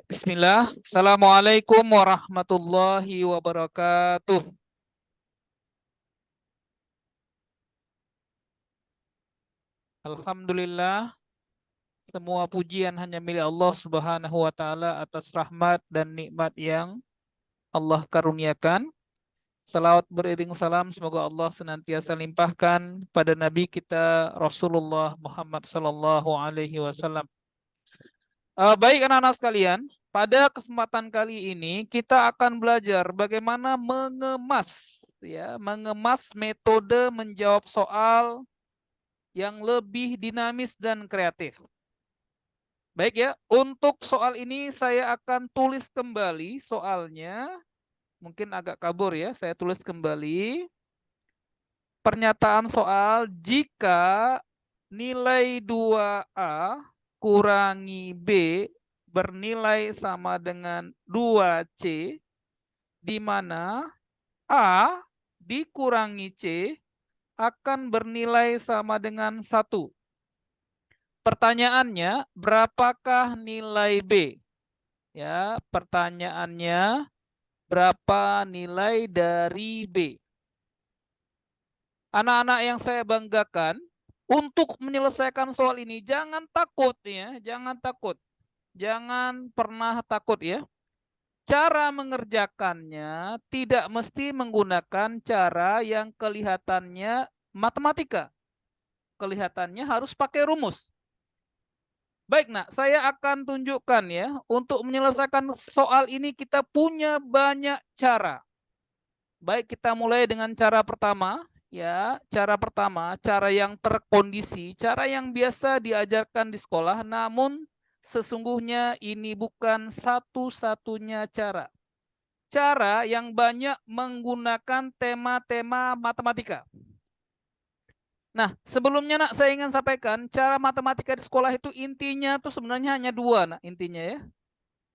Bismillah. Assalamualaikum warahmatullahi wabarakatuh. Alhamdulillah, semua pujian hanya milik Allah Subhanahu wa taala atas rahmat dan nikmat yang Allah karuniakan. Salawat beriring salam semoga Allah senantiasa limpahkan pada Nabi kita Rasulullah Muhammad sallallahu alaihi wasallam. Baik anak-anak sekalian, pada kesempatan kali ini kita akan belajar bagaimana mengemas metode menjawab soal yang lebih dinamis dan kreatif. Baik ya, untuk soal ini saya akan tulis kembali soalnya, mungkin agak kabur ya, saya tulis kembali. Pernyataan soal jika nilai 2A kurangi B bernilai sama dengan 2C, di mana A dikurangi C akan bernilai sama dengan 1. Pertanyaannya, berapakah nilai B? Ya, pertanyaannya, berapa nilai dari B? Anak-anak yang saya banggakan, untuk menyelesaikan soal ini jangan takut ya, jangan takut. Jangan pernah takut ya. Cara mengerjakannya tidak mesti menggunakan cara yang kelihatannya matematika. Kelihatannya harus pakai rumus. Baik, nak, saya akan tunjukkan ya, untuk menyelesaikan soal ini kita punya banyak cara. Baik, kita mulai dengan cara pertama, ya. Cara pertama, cara yang terkondisi, cara yang biasa diajarkan di sekolah, namun sesungguhnya ini bukan satu-satunya cara. Cara yang banyak menggunakan tema-tema matematika. Nah, sebelumnya nak saya ingin sampaikan, cara matematika di sekolah itu intinya tuh sebenarnya hanya dua, nak, intinya ya.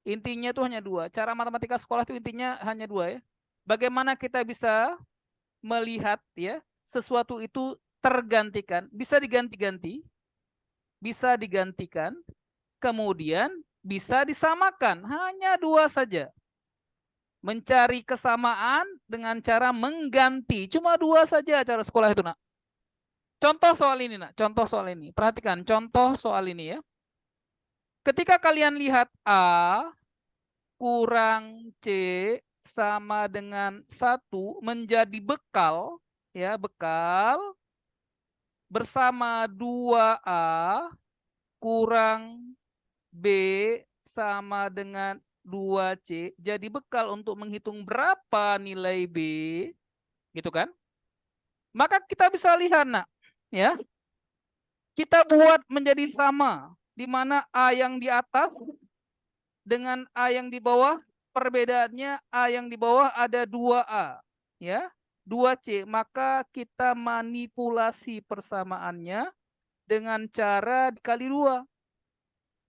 Intinya itu hanya dua. Cara matematika sekolah itu intinya hanya dua ya. Bagaimana kita bisa melihat ya sesuatu itu tergantikan, bisa diganti-ganti, bisa digantikan, kemudian bisa disamakan. Hanya dua saja. Mencari kesamaan dengan cara mengganti. Cuma dua saja cara sekolah itu, nak. Contoh soal ini, nak. Contoh soal ini. Perhatikan contoh soal ini ya. Ketika kalian lihat A kurang C sama dengan 1 menjadi bekal, ya, bekal bersama 2A kurang B sama dengan 2C jadi bekal untuk menghitung berapa nilai B, gitu kan? Maka kita bisa lihat, nak, ya. Kita buat menjadi sama, di mana A yang di atas dengan A yang di bawah, perbedaannya A yang di bawah ada 2A, ya, 2C. Maka kita manipulasi persamaannya dengan cara dikali 2.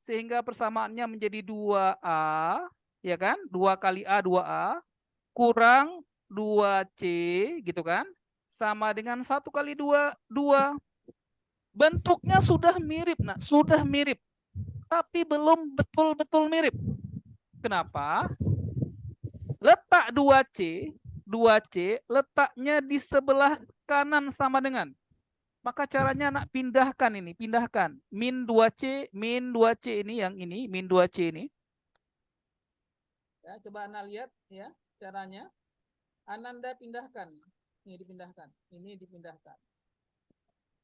Sehingga persamaannya menjadi 2A, ya kan? 2 kali A, 2A, kurang 2C, gitu kan? Sama dengan 1 kali 2, 2. Bentuknya sudah mirip, nak, sudah mirip. Tapi belum betul-betul mirip. Kenapa? Letak 2C, 2C letaknya di sebelah kanan sama dengan. Maka caranya nak pindahkan ini, pindahkan. Min 2C, min 2C ini, yang ini, min 2C ini. Ya, coba Anda lihat ya caranya. Ananda pindahkan. Ini dipindahkan, ini dipindahkan.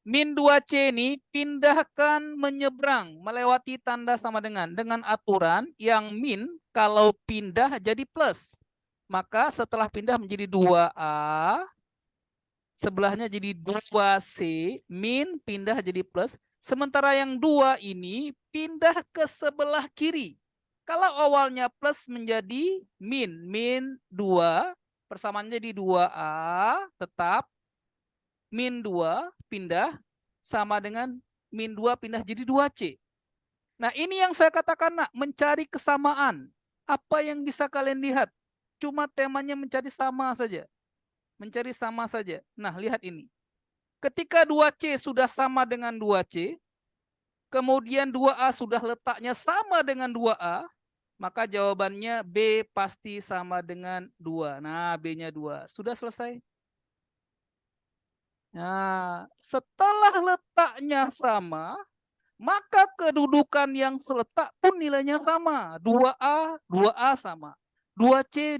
Min 2C ini pindahkan menyeberang melewati tanda sama dengan aturan yang min kalau pindah jadi plus. Maka setelah pindah menjadi 2A, sebelahnya jadi 2C, min pindah jadi plus. Sementara yang 2 ini pindah ke sebelah kiri. Kalau awalnya plus menjadi min, min 2, persamaannya jadi 2A, tetap. Min 2 pindah sama dengan min 2 pindah jadi 2C. Nah, ini yang saya katakan, nak, mencari kesamaan. Apa yang bisa kalian lihat? Cuma temanya mencari sama saja. Mencari sama saja. Nah, lihat ini. Ketika 2C sudah sama dengan 2C, kemudian 2A sudah letaknya sama dengan 2A, Maka jawabannya B pasti sama dengan 2. Nah, B-nya 2. Sudah selesai. Nah, setelah letaknya sama, maka kedudukan yang seletak pun nilainya sama. 2A sama. 2C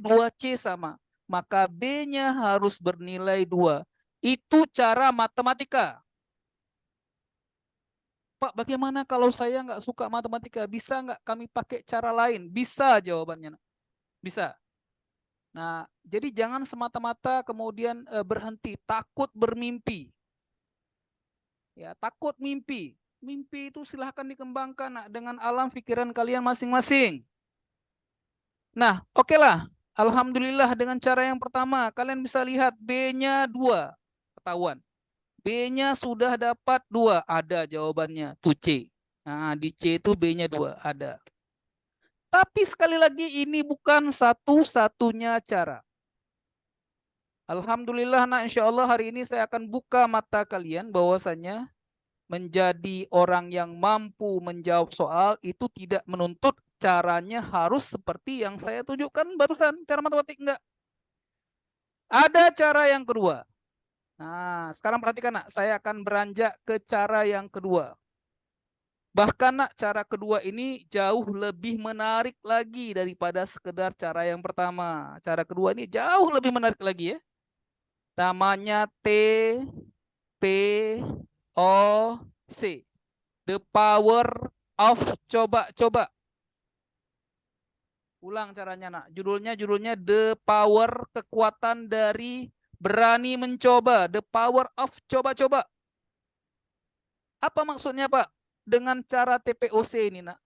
sama. Maka B-nya harus bernilai 2. Itu cara matematika. Pak, bagaimana kalau saya nggak suka matematika? Bisa nggak kami pakai cara lain? Bisa jawabannya. Bisa. Nah, jadi jangan semata-mata kemudian berhenti, takut bermimpi. Ya, takut mimpi. Mimpi itu silahkan dikembangkan dengan alam pikiran kalian masing-masing. Nah, oke lah. Alhamdulillah dengan cara yang pertama, kalian bisa lihat B-nya 2. Ketahuan. B-nya sudah dapat 2. Ada jawabannya. Tuh C. Nah, di C itu B-nya 2. Ada. Tapi sekali lagi ini bukan satu-satunya cara. Alhamdulillah, nah insya Allah hari ini saya akan buka mata kalian bahwasanya menjadi orang yang mampu menjawab soal itu tidak menuntut caranya harus seperti yang saya tunjukkan barusan, cara matematik enggak. Ada cara yang kedua. Nah, sekarang perhatikan nak, saya akan beranjak ke cara yang kedua. Bahkan nak, cara kedua ini jauh lebih menarik lagi daripada sekedar cara yang pertama. Cara kedua ini jauh lebih menarik lagi ya. Namanya TPOC. The power of coba-coba. Ulang caranya nak. Judulnya The Power, kekuatan dari berani mencoba. The power of coba-coba. Apa maksudnya Pak? Dengan cara TPOC ini nak,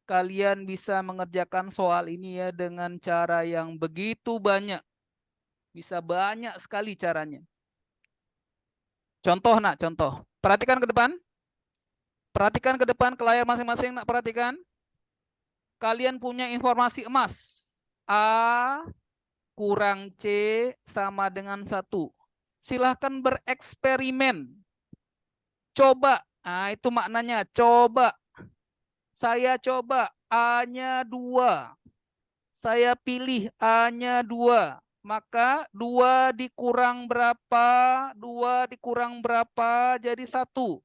kalian bisa mengerjakan soal ini ya dengan cara yang begitu banyak. Bisa banyak sekali caranya. Contoh nak, contoh. Perhatikan ke depan. Perhatikan ke depan ke layar masing-masing nak, perhatikan. Kalian punya informasi emas. A kurang C sama dengan 1. Silahkan bereksperimen. Coba. Nah, itu maknanya. Coba. Saya coba. A-nya 2. Saya pilih A-nya 2. Maka 2 dikurang berapa? 2 dikurang berapa? Jadi 1.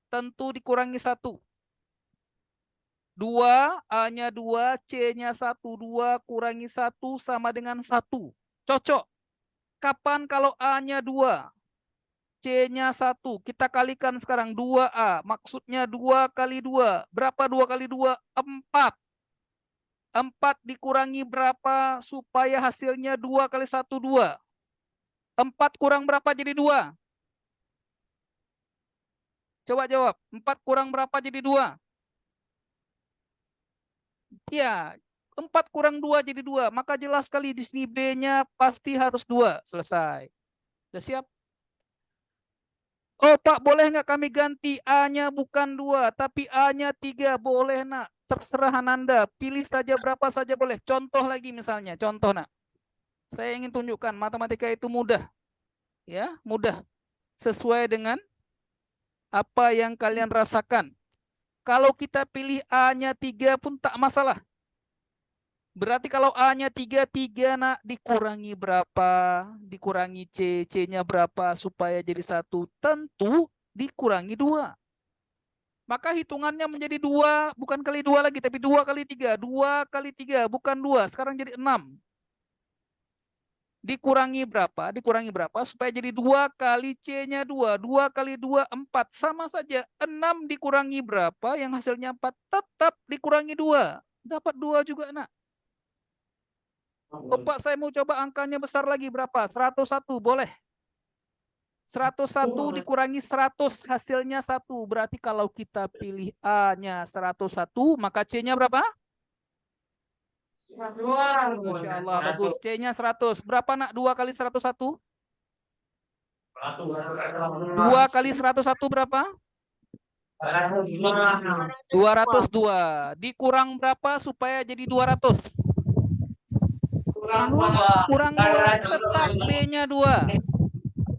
Tentu dikurangi 1. 2, A-nya 2, C-nya 1. 2 kurangi 1 sama dengan 1. Cocok. Kapan kalau A-nya 2? C-nya 1. Kita kalikan sekarang 2A. Maksudnya 2 kali 2. Berapa 2 kali 2? 4. 4 dikurangi berapa supaya hasilnya 2 kali 1, 2. 4 kurang berapa jadi 2? Coba jawab. 4 kurang berapa jadi 2? Ya, 4 kurang 2 jadi 2. Maka jelas sekali di sini B-nya pasti harus 2. Selesai. Sudah siap? Oh Pak, boleh nggak kami ganti A-nya bukan 2, tapi A-nya 3? Boleh nak. Terserah Ananda. Pilih saja berapa saja boleh. Contoh lagi misalnya. Contoh nak. Saya ingin tunjukkan matematika itu mudah. Ya, mudah. Sesuai dengan apa yang kalian rasakan. Kalau kita pilih A-nya 3 pun tak masalah. Berarti kalau A-nya 3, 3 nak dikurangi berapa? Dikurangi C, C-nya berapa supaya jadi 1? Tentu dikurangi 2. Maka hitungannya menjadi 2, bukan kali 2 lagi, tapi 2 kali 3. 2 kali 3, bukan 2. Sekarang jadi 6. Dikurangi berapa? Dikurangi berapa supaya jadi 2 kali C-nya 2. 2 kali 2, 4. Sama saja. 6 dikurangi berapa? Yang hasilnya 4. Tetap dikurangi 2. Dapat 2 juga, nak. Oh, Pak, saya mau coba angkanya besar lagi. Berapa? 101. Boleh. 101 dikurangi 100. Hasilnya 1. Berarti kalau kita pilih A-nya 101, maka C-nya berapa? Masya Allah, bagus. C-nya 100. Berapa nak 2 kali 101? 2 kali 101 berapa? 202. Dikurang berapa supaya jadi 200? Kurang 2. Tetap B-nya 2.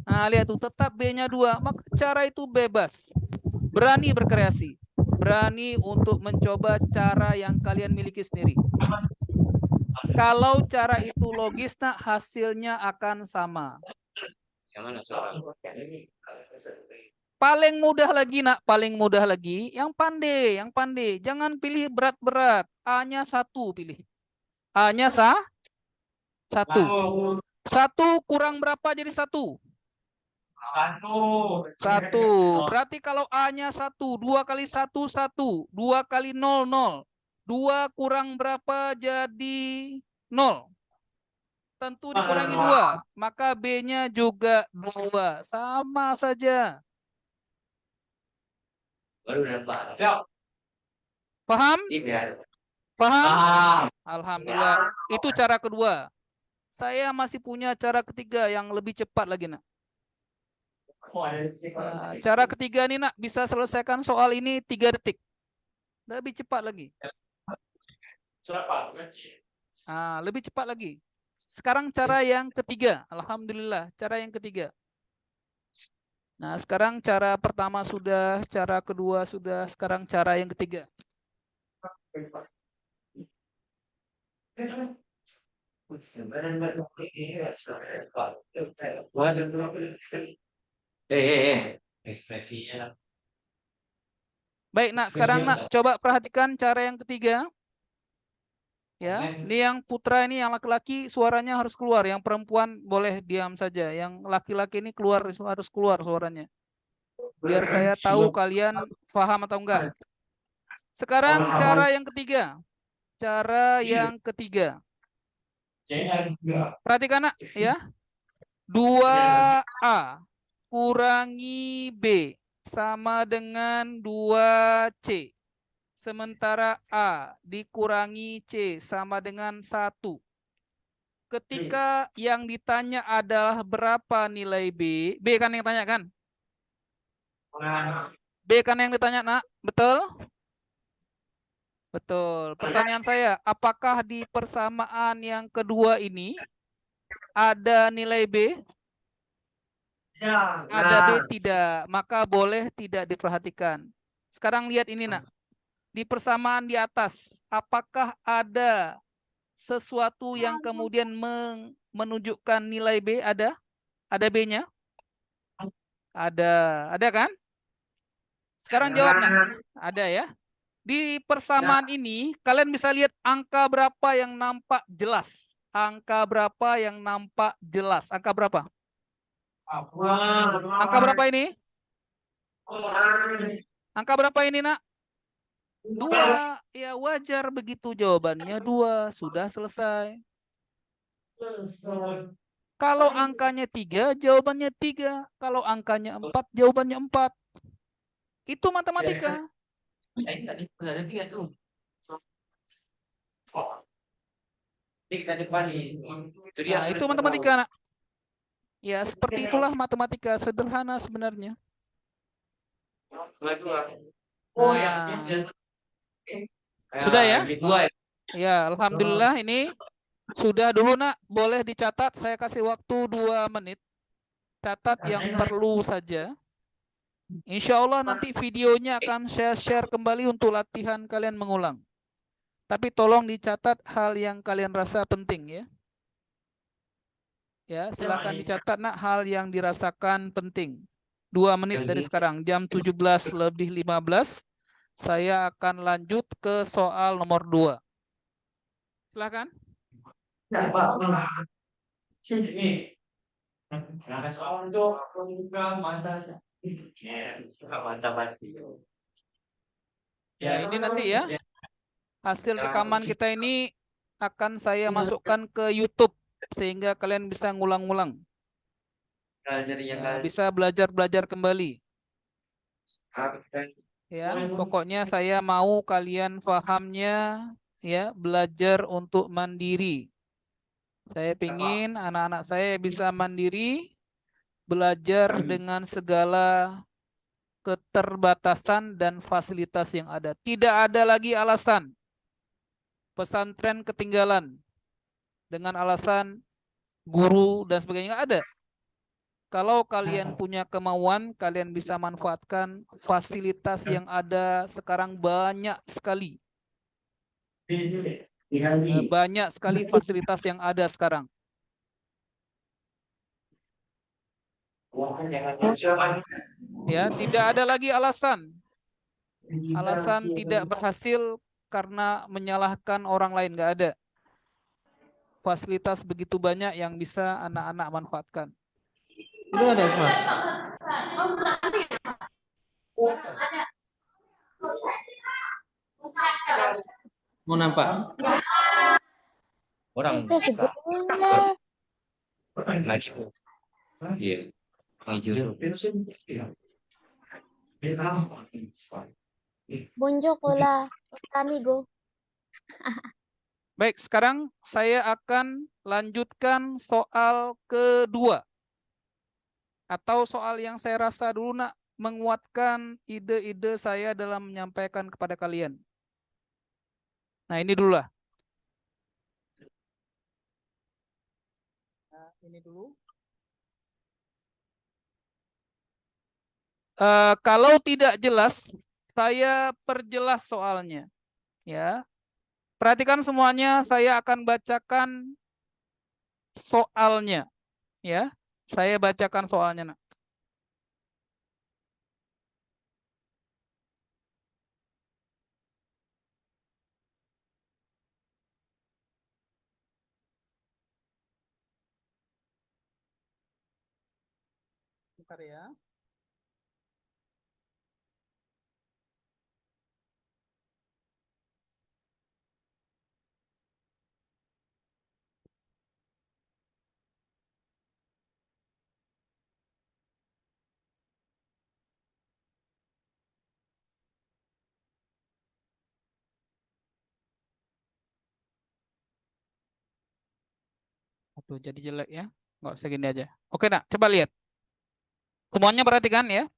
Nah, lihat tuh, tetap B-nya 2. Maka cara itu bebas. Berani berkreasi. berani untuk mencoba cara yang kalian miliki sendiri. Kalau cara itu logis, nak, hasilnya akan sama. Paling mudah lagi, nak, paling mudah lagi, yang pandai, yang pandai. Jangan pilih berat-berat. A-nya 1 pilih. A-nya 1. 1 kurang berapa jadi 1? 1. Berarti kalau A-nya 1, 2 kali 1, 1. 2 kali 0, 0. 2 kurang berapa jadi 0. Tentu dikurangi 2. Maka B-nya juga 2. Sama saja. Paham? Paham? Alhamdulillah. Itu cara kedua. Saya masih punya cara ketiga yang lebih cepat lagi, nak. Nah, cara ketiga nih, nak, bisa selesaikan soal ini 3 detik. Lebih cepat lagi. Lebih cepat lagi. Sekarang cara yang ketiga. Alhamdulillah, cara yang ketiga. Nah, sekarang cara pertama sudah, cara kedua sudah, sekarang cara yang ketiga. Baik, nak, sekarang, nak, coba perhatikan cara yang ketiga. Ya, ini yang putra ini, yang laki-laki suaranya harus keluar, yang perempuan boleh diam saja. Yang laki-laki ini harus keluar suaranya. Biar saya tahu kalian paham atau enggak. Sekarang cara yang ketiga. Cara yang ketiga. Perhatikan, nak, ya. 2A kurangi B sama dengan 2C. Sementara A dikurangi C sama dengan 1. Ketika yang ditanya adalah berapa nilai B, B kan yang tanya kan? B kan yang ditanya, nak, betul? Betul. Pertanyaan saya, apakah di persamaan yang kedua ini ada nilai B? Ada B tidak, maka boleh tidak diperhatikan. Sekarang lihat ini, nak. Di persamaan di atas, apakah ada sesuatu yang kemudian menunjukkan nilai B? Ada? Ada B-nya? Ada kan? Sekarang jawab, nak. Ada ya? Di persamaan ini, kalian bisa lihat angka berapa yang nampak jelas. Angka berapa yang nampak jelas? Angka berapa? Angka berapa ini? Angka berapa ini, nak? 2. Ya, wajar begitu jawabannya 2. Sudah selesai. Kalau angkanya 3, jawabannya 3. Kalau angkanya 4, jawabannya 4. Itu matematika. Nah, itu matematika, nak. Ya, seperti itulah matematika, sederhana sebenarnya. Nah, sudah ya? Ya, alhamdulillah ini sudah dulu, nak. Boleh dicatat, saya kasih waktu 2 menit. Catat yang perlu saja. Insya Allah nanti videonya akan saya share kembali untuk latihan kalian mengulang. Tapi tolong dicatat hal yang kalian rasa penting ya. Ya, silakan dicatat, nak, hal yang dirasakan penting. 2 menit dari sekarang, jam 17:15, saya akan lanjut ke soal nomor 2. Silakan. Ya, ini nanti ya, hasil rekaman kita ini akan saya masukkan ke YouTube sehingga kalian bisa ngulang-ngulang. Ya, bisa belajar-belajar kembali. Ya, pokoknya saya mau kalian pahamnya ya, belajar untuk mandiri. Saya ingin anak-anak saya bisa mandiri, belajar dengan segala keterbatasan dan fasilitas yang ada. Tidak ada lagi alasan pesantren ketinggalan dengan alasan guru dan sebagainya. Nggak ada. Kalau kalian punya kemauan, kalian bisa manfaatkan fasilitas yang ada sekarang banyak sekali. Banyak sekali fasilitas yang ada sekarang. Ya, tidak ada lagi alasan. Alasan tidak berhasil karena menyalahkan orang lain, nggak ada. Fasilitas begitu banyak yang bisa anak-anak manfaatkan. Itu ada smart. Mau nampak? Orang Itu sebetulnya lagi. Iya. bonjour hola, amigo. Baik, sekarang saya akan lanjutkan soal kedua. Atau soal yang saya rasa dulu nak menguatkan ide-ide saya dalam menyampaikan kepada kalian. Nah, ini dulu lah. Nah, ini dulu. Kalau tidak jelas, saya perjelas soalnya. Ya, perhatikan semuanya. Saya akan bacakan soalnya. Ya, saya bacakan soalnya. Nak. Bentar ya. Aduh, jadi jelek ya. Nggak usah gini aja. Oke, nak, coba lihat. Semuanya perhatikan ya.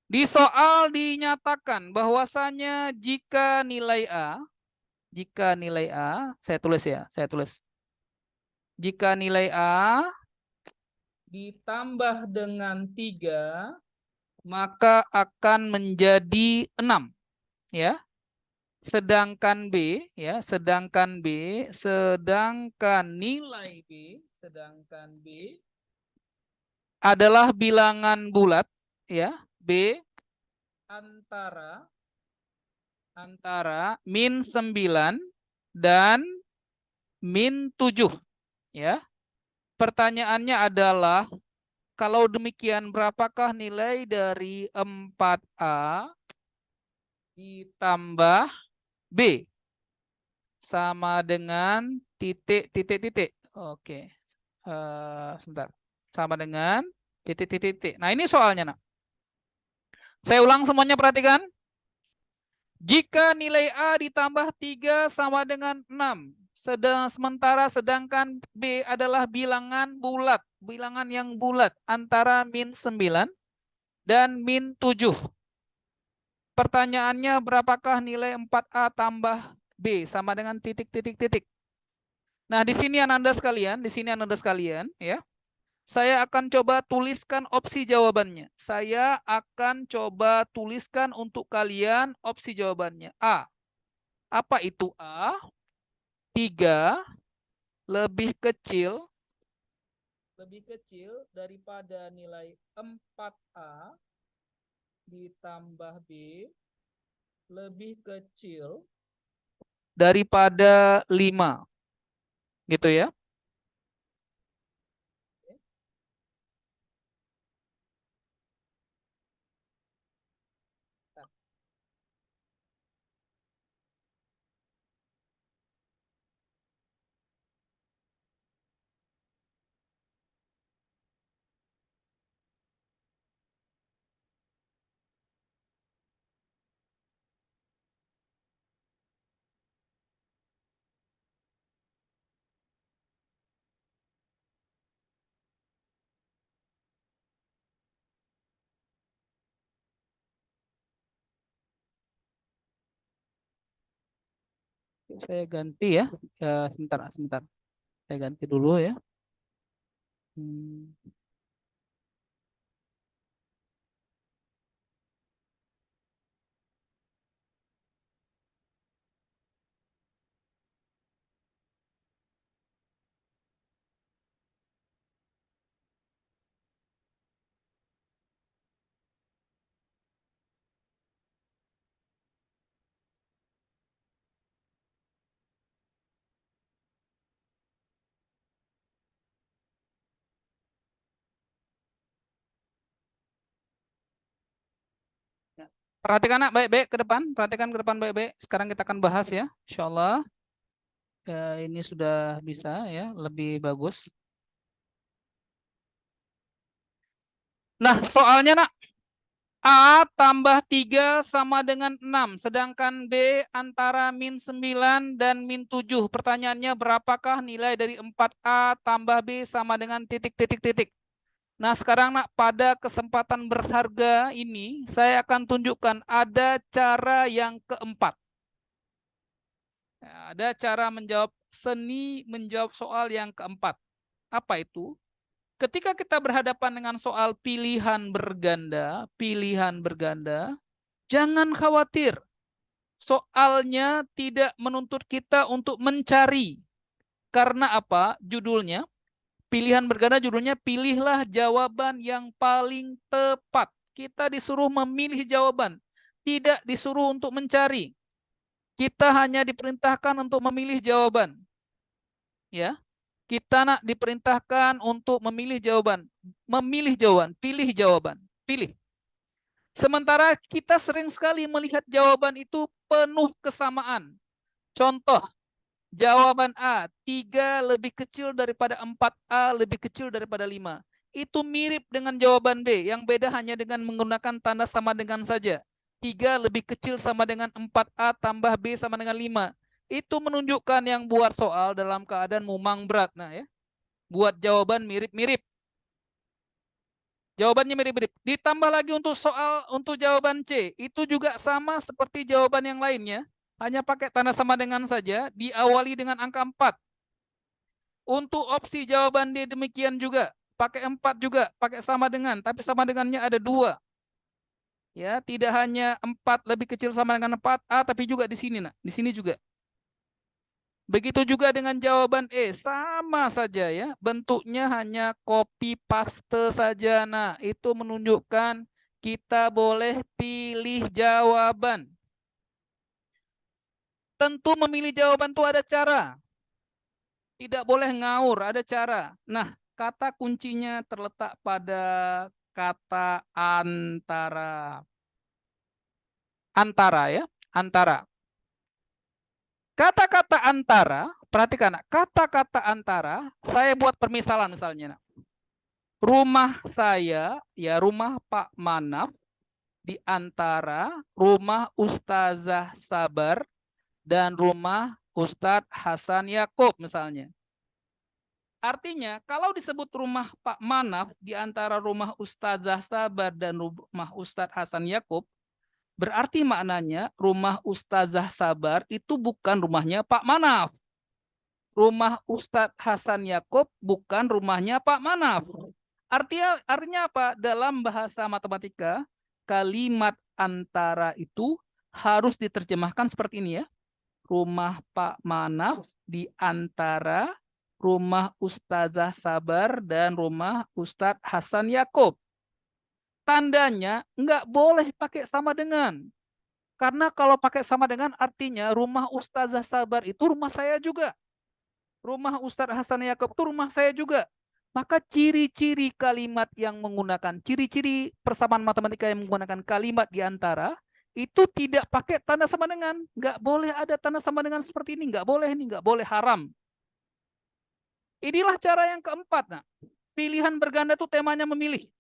Di soal dinyatakan bahwasanya jika nilai A, saya tulis ya, saya tulis. Jika nilai A ditambah dengan 3, maka akan menjadi 6, ya. Sedangkan B, ya, sedangkan B adalah bilangan bulat, ya. B antara -9 dan -7, ya. Pertanyaannya adalah kalau demikian berapakah nilai dari 4A ditambah B sama dengan titik titik titik. Oke. Sebentar. Sama dengan titik titik titik. Nah, ini soalnya, nak. Saya ulang semuanya, perhatikan. Jika nilai A ditambah 3 sama dengan 6, sedangkan B adalah bilangan bulat, bilangan yang bulat antara -9 dan -7. Pertanyaannya, berapakah nilai 4A tambah B sama dengan titik titik titik. Nah, di sini Ananda sekalian, ya. Saya akan coba tuliskan opsi jawabannya. Saya akan coba tuliskan untuk kalian opsi jawabannya. A. Apa itu A? 3 lebih kecil daripada nilai 4A ditambah B lebih kecil daripada 5. Gitu ya. Saya ganti ya. Sebentar. Saya ganti dulu ya. Perhatikan nak baik-baik ke depan. Perhatikan ke depan baik-baik. Sekarang kita akan bahas ya. Insyaallah ini sudah bisa ya, lebih bagus. Nah, soalnya nak, A tambah 3 sama dengan 6. Sedangkan B antara min 9 dan min 7. Pertanyaannya berapakah nilai dari 4A tambah B sama dengan titik-titik-titik. Nah sekarang nak, pada kesempatan berharga ini saya akan tunjukkan ada cara yang keempat. Ada cara menjawab seni menjawab soal yang keempat. Apa itu? Ketika kita berhadapan dengan soal pilihan berganda, jangan khawatir. Soalnya tidak menuntut kita untuk mencari. Karena apa? Judulnya, pilihan berganda judulnya pilihlah jawaban yang paling tepat. Kita disuruh memilih jawaban, tidak disuruh untuk mencari. Kita hanya diperintahkan untuk memilih jawaban. Ya. Kita nak diperintahkan untuk memilih jawaban. Memilih jawaban, pilih jawaban, pilih. Sementara kita sering sekali melihat jawaban itu penuh kesamaan. Contoh, jawaban A, 3 lebih kecil daripada 4A lebih kecil daripada 5. Itu mirip dengan jawaban B, yang beda hanya dengan menggunakan tanda sama dengan saja. 3 lebih kecil sama dengan 4A tambah B sama dengan 5. Itu menunjukkan yang buat soal dalam keadaan mumang berat. Nah ya, buat jawaban mirip-mirip. Jawabannya mirip-mirip. Ditambah lagi untuk soal untuk jawaban C, itu juga sama seperti jawaban yang lainnya, hanya pakai tanda sama dengan saja, diawali dengan angka 4. Untuk opsi jawaban D demikian juga, pakai 4 juga, pakai sama dengan, tapi sama dengannya ada 2. Ya, tidak hanya 4 lebih kecil sama dengan 4A, tapi juga di sini, nah, di sini juga. Begitu juga dengan jawaban E, sama saja ya, bentuknya hanya copy paste saja. Nah, itu menunjukkan kita boleh pilih jawaban. Tentu memilih jawaban itu ada cara. Tidak boleh ngaur, ada cara. Nah, kata kuncinya terletak pada kata antara. Antara ya, antara. Kata-kata antara, perhatikan, kata-kata antara, saya buat permisalan misalnya. Rumah saya, ya rumah Pak Manaf, di antara rumah Ustazah Sabar dan rumah Ustadz Hasan Yakub misalnya. Artinya, kalau disebut rumah Pak Manaf di antara rumah Ustazah Sabar dan rumah Ustadz Hasan Yakub, berarti maknanya rumah Ustazah Sabar itu bukan rumahnya Pak Manaf. Rumah Ustadz Hasan Yakub bukan rumahnya Pak Manaf. Artinya apa? Dalam bahasa matematika, kalimat antara itu harus diterjemahkan seperti ini ya. Rumah Pak Manaf di antara rumah Ustazah Sabar dan rumah Ustadz Hasan Yakub. Tandanya nggak boleh pakai sama dengan. Karena kalau pakai sama dengan artinya rumah Ustazah Sabar itu rumah saya juga. Rumah Ustadz Hasan Yakub itu rumah saya juga. Maka ciri-ciri kalimat yang menggunakan, ciri-ciri persamaan matematika yang menggunakan kalimat di antara, itu tidak pakai tanda sama dengan. Nggak boleh ada tanda sama dengan seperti ini. Nggak boleh ini, nggak boleh, haram. Inilah cara yang keempat. Nah, pilihan berganda itu temanya memilih.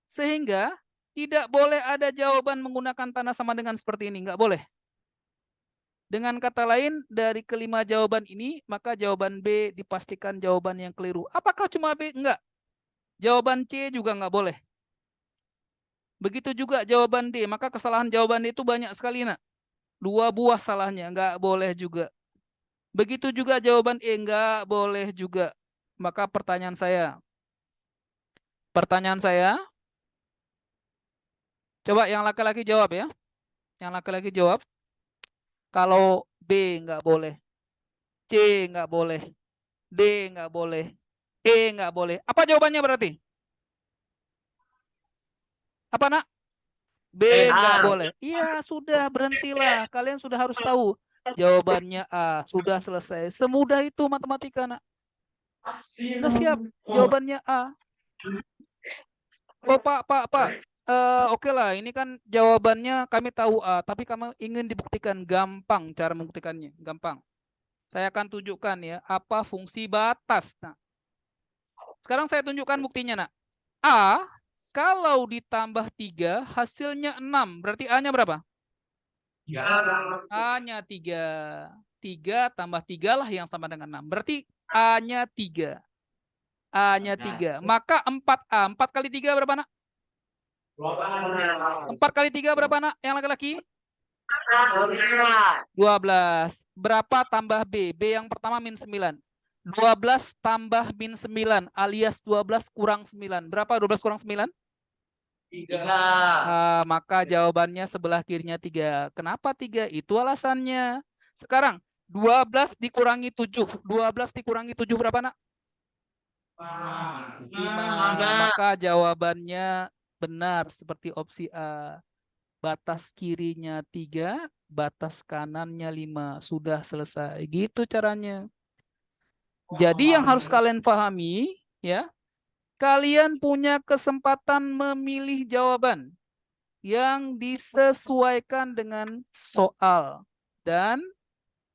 Sehingga tidak boleh ada jawaban menggunakan tanda sama dengan seperti ini. Nggak boleh. Dengan kata lain, dari kelima jawaban ini, maka jawaban B dipastikan jawaban yang keliru. Apakah cuma B? Enggak. Jawaban C juga nggak boleh. Begitu juga jawaban D, maka kesalahan jawaban D itu banyak sekali, nak. 2 buah salahnya, nggak boleh juga. Begitu juga jawaban E, nggak boleh juga. Maka pertanyaan saya, coba yang laki-laki jawab ya. Yang laki-laki jawab. Kalau B nggak boleh, C nggak boleh, D nggak boleh, E nggak boleh. Apa jawabannya berarti? Apa nak? B nggak boleh. Iya sudah, berhentilah. Kalian sudah harus tahu. Jawabannya A. Sudah selesai. Semudah itu matematika, nak. Sudah siap. Jawabannya A. Oh Pak. oke lah, ini kan jawabannya kami tahu A, tapi kami ingin dibuktikan. Gampang cara membuktikannya, gampang. Saya akan tunjukkan ya, apa fungsi batas. Nah, sekarang saya tunjukkan buktinya, nak. A, kalau ditambah 3, hasilnya 6. Berarti A-nya berapa? A-nya 3. 3 tambah 3 lah yang sama dengan 6. Berarti A-nya 3. A-nya 3. Maka 4A. 4 kali 3 berapa, nak? 4 kali 3 berapa, nak? Yang laki-laki? 12. Berapa tambah B? B yang pertama min 9. 12 tambah min 9 alias 12 kurang 9. Berapa 12 kurang 9? 3. Maka jawabannya sebelah kirinya 3. Kenapa 3? Itu alasannya. Sekarang 12 dikurangi 7. 12 dikurangi 7 berapa, nak? 5. Maka jawabannya benar seperti opsi A. Batas kirinya 3, batas kanannya 5. Sudah selesai. Gitu caranya. Jadi yang harus kalian pahami, ya, kalian punya kesempatan memilih jawaban yang disesuaikan dengan soal dan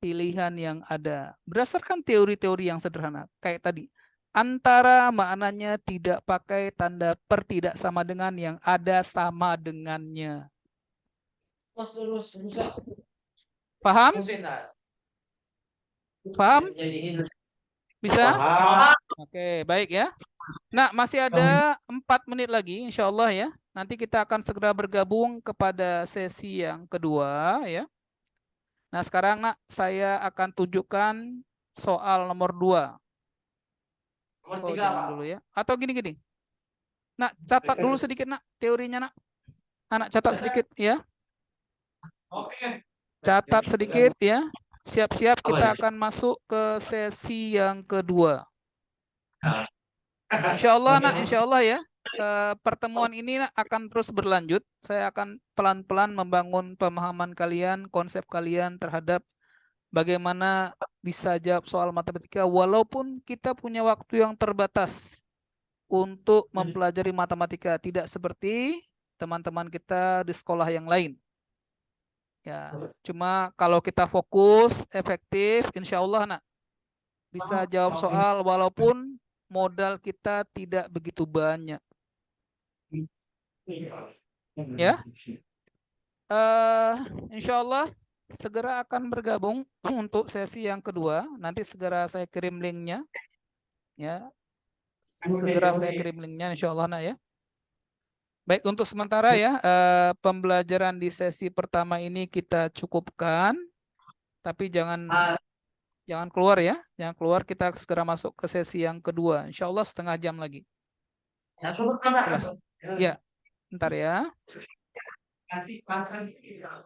pilihan yang ada. Berdasarkan teori-teori yang sederhana. Kayak tadi. Antara maknanya tidak pakai tanda per tidak sama dengan yang ada sama dengannya. Paham? Paham? Bisa? Oke, baik ya. Nah, masih ada 4 menit lagi insya Allah ya. Nanti kita akan segera bergabung kepada sesi yang kedua ya. Nah, sekarang nak saya akan tunjukkan soal nomor 2. Oh, jangan dulu ya. Atau gini-gini. Nak, catat dulu sedikit, nak, teorinya, nak. Anak catat sedikit ya. Catat sedikit ya. Siap-siap kita akan masuk ke sesi yang kedua. Insya Allah, nak, insya Allah ya. Pertemuan ini akan terus berlanjut. Saya akan pelan-pelan membangun pemahaman kalian, konsep kalian terhadap bagaimana bisa jawab soal matematika walaupun kita punya waktu yang terbatas untuk mempelajari matematika, tidak seperti teman-teman kita di sekolah yang lain. Ya, cuma kalau kita fokus, efektif, insya Allah nak bisa jawab soal walaupun modal kita tidak begitu banyak. Ya, insya Allah segera akan bergabung untuk sesi yang kedua. Nanti segera saya kirim linknya. Ya, segera saya kirim linknya, insya Allah nak ya. Baik, untuk sementara ya, pembelajaran di sesi pertama ini kita cukupkan. Tapi jangan keluar ya. Jangan keluar, kita segera masuk ke sesi yang kedua. Insya Allah setengah jam lagi. Ya, bentar ya.